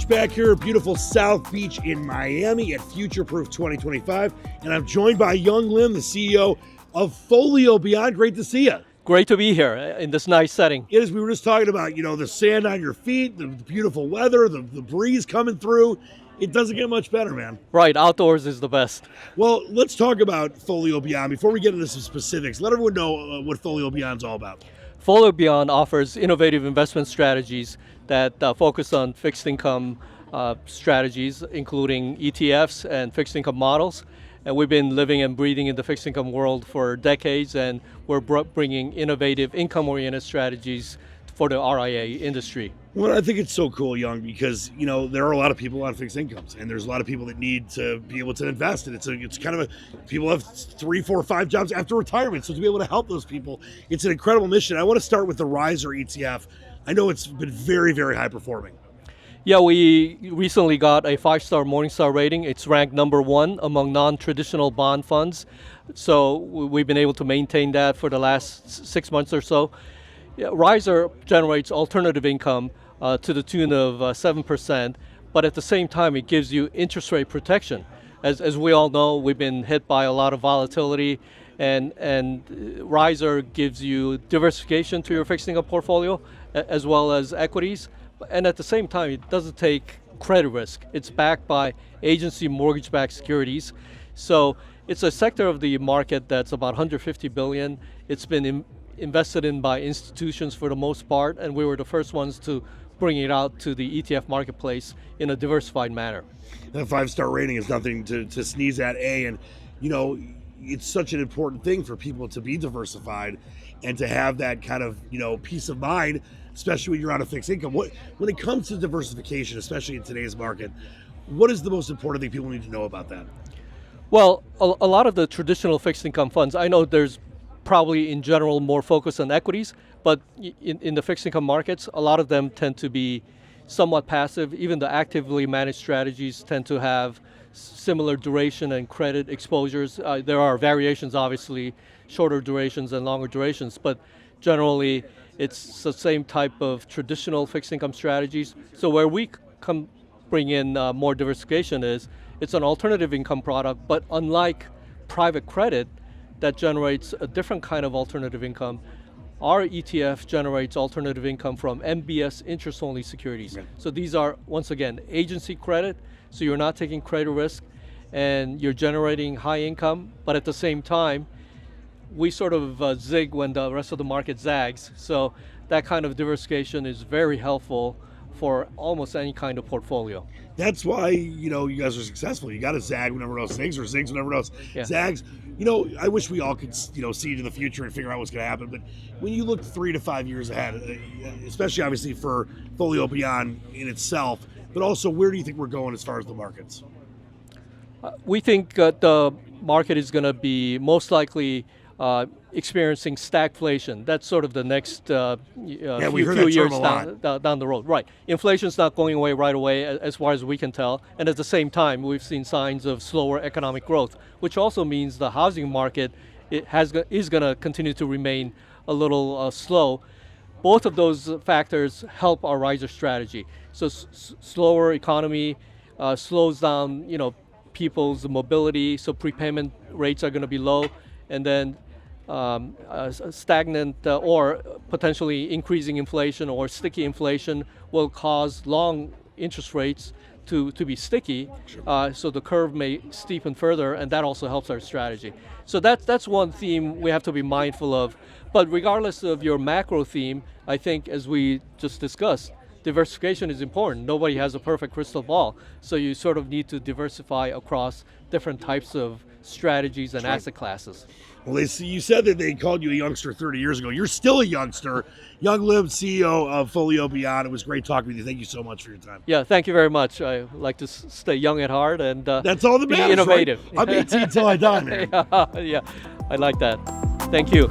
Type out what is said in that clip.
back here at beautiful South Beach in Miami at Future Proof 2025. And I'm joined by Young Lim, the CEO of FolioBeyond. Great to see you. Great to be here in this nice setting. It is. We were just talking about, the sand on your feet, the beautiful weather, the breeze coming through. It doesn't get much better, man. Right, outdoors is the best. Well, let's talk about FolioBeyond. Before we get into some specifics, let everyone know what FolioBeyond's all about. FolioBeyond offers innovative investment strategies that focus on fixed income strategies, including ETFs and fixed income models. And we've been living and breathing in the fixed income world for decades, and we're bringing innovative income-oriented strategies for the RIA industry. Well, I think it's so cool, Young, because there are a lot of people on fixed incomes, and there's a lot of people that need to be able to invest. And it's kind of people have 3, 4, 5 jobs after retirement, so to be able to help those people, it's an incredible mission. I want to start with the Riser ETF. I know it's been very, very high performing. Yeah, we recently got a 5-star Morningstar rating. It's ranked number 1 among non-traditional bond funds. So we've been able to maintain that for the last 6 months or so. Yeah, Riser generates alternative income to the tune of 7%, but at the same time, it gives you interest rate protection. As we all know, we've been hit by a lot of volatility, and Riser gives you diversification to your fixed income portfolio, as well as equities. And at the same time, it doesn't take credit risk. It's backed by agency mortgage-backed securities. So it's a sector of the market that's about $150 billion. It's been invested in by institutions for the most part, and we were the first ones to bring it out to the ETF marketplace in a diversified manner. That 5-star rating is nothing to sneeze at, and it's such an important thing for people to be diversified and to have that kind of peace of mind, especially when you're on a fixed income. When it comes to diversification, especially in today's market, what is the most important thing people need to know about that? Well, a lot of the traditional fixed income funds, I know there's probably in general more focus on equities, but in the fixed income markets, a lot of them tend to be somewhat passive. Even the actively managed strategies tend to have similar duration and credit exposures. There are variations, obviously, shorter durations and longer durations, but generally it's the same type of traditional fixed income strategies. So where we bring in more diversification is it's an alternative income product, but unlike private credit that generates a different kind of alternative income, our ETF generates alternative income from MBS interest-only securities. Okay. So these are, once again, agency credit, so you're not taking credit risk, and you're generating high income, but at the same time, we sort of zig when the rest of the market zags. So that kind of diversification is very helpful for almost any kind of portfolio. That's why, you guys are successful. You got to zag when everyone else zigs, or zigs when everyone else zags. I wish we all could, see into the future and figure out what's going to happen. But when you look 3 to 5 years ahead, especially obviously for FolioBeyond in itself, but also where do you think we're going as far as the markets? We think the market is going to be most likely experiencing stagflation. That's sort of the next few years down the road. Right. Inflation's not going away right away as far as we can tell. And at the same time, we've seen signs of slower economic growth, which also means the housing market is going to continue to remain a little slow. Both of those factors help our Riser strategy. So slower economy slows down, people's mobility, so prepayment rates are going to be low, and then stagnant or potentially increasing inflation or sticky inflation will cause long interest rates to be sticky. Sure. So the curve may steepen further, and that also helps our strategy. So that's one theme we have to be mindful of. But regardless of your macro theme, I think as we just discussed, diversification is important. Nobody has a perfect crystal ball, so you sort of need to diversify across different types of strategies and asset classes. Well, you said that they called you a youngster 30 years ago. You're still a youngster. Young Lim, CEO of FolioBeyond. It was great talking with you. Thank you so much for your time. Yeah, thank you very much. I like to stay young at heart and that's all that matters, be innovative. Right? I'm 18 until I die, man. Yeah, I like that. Thank you.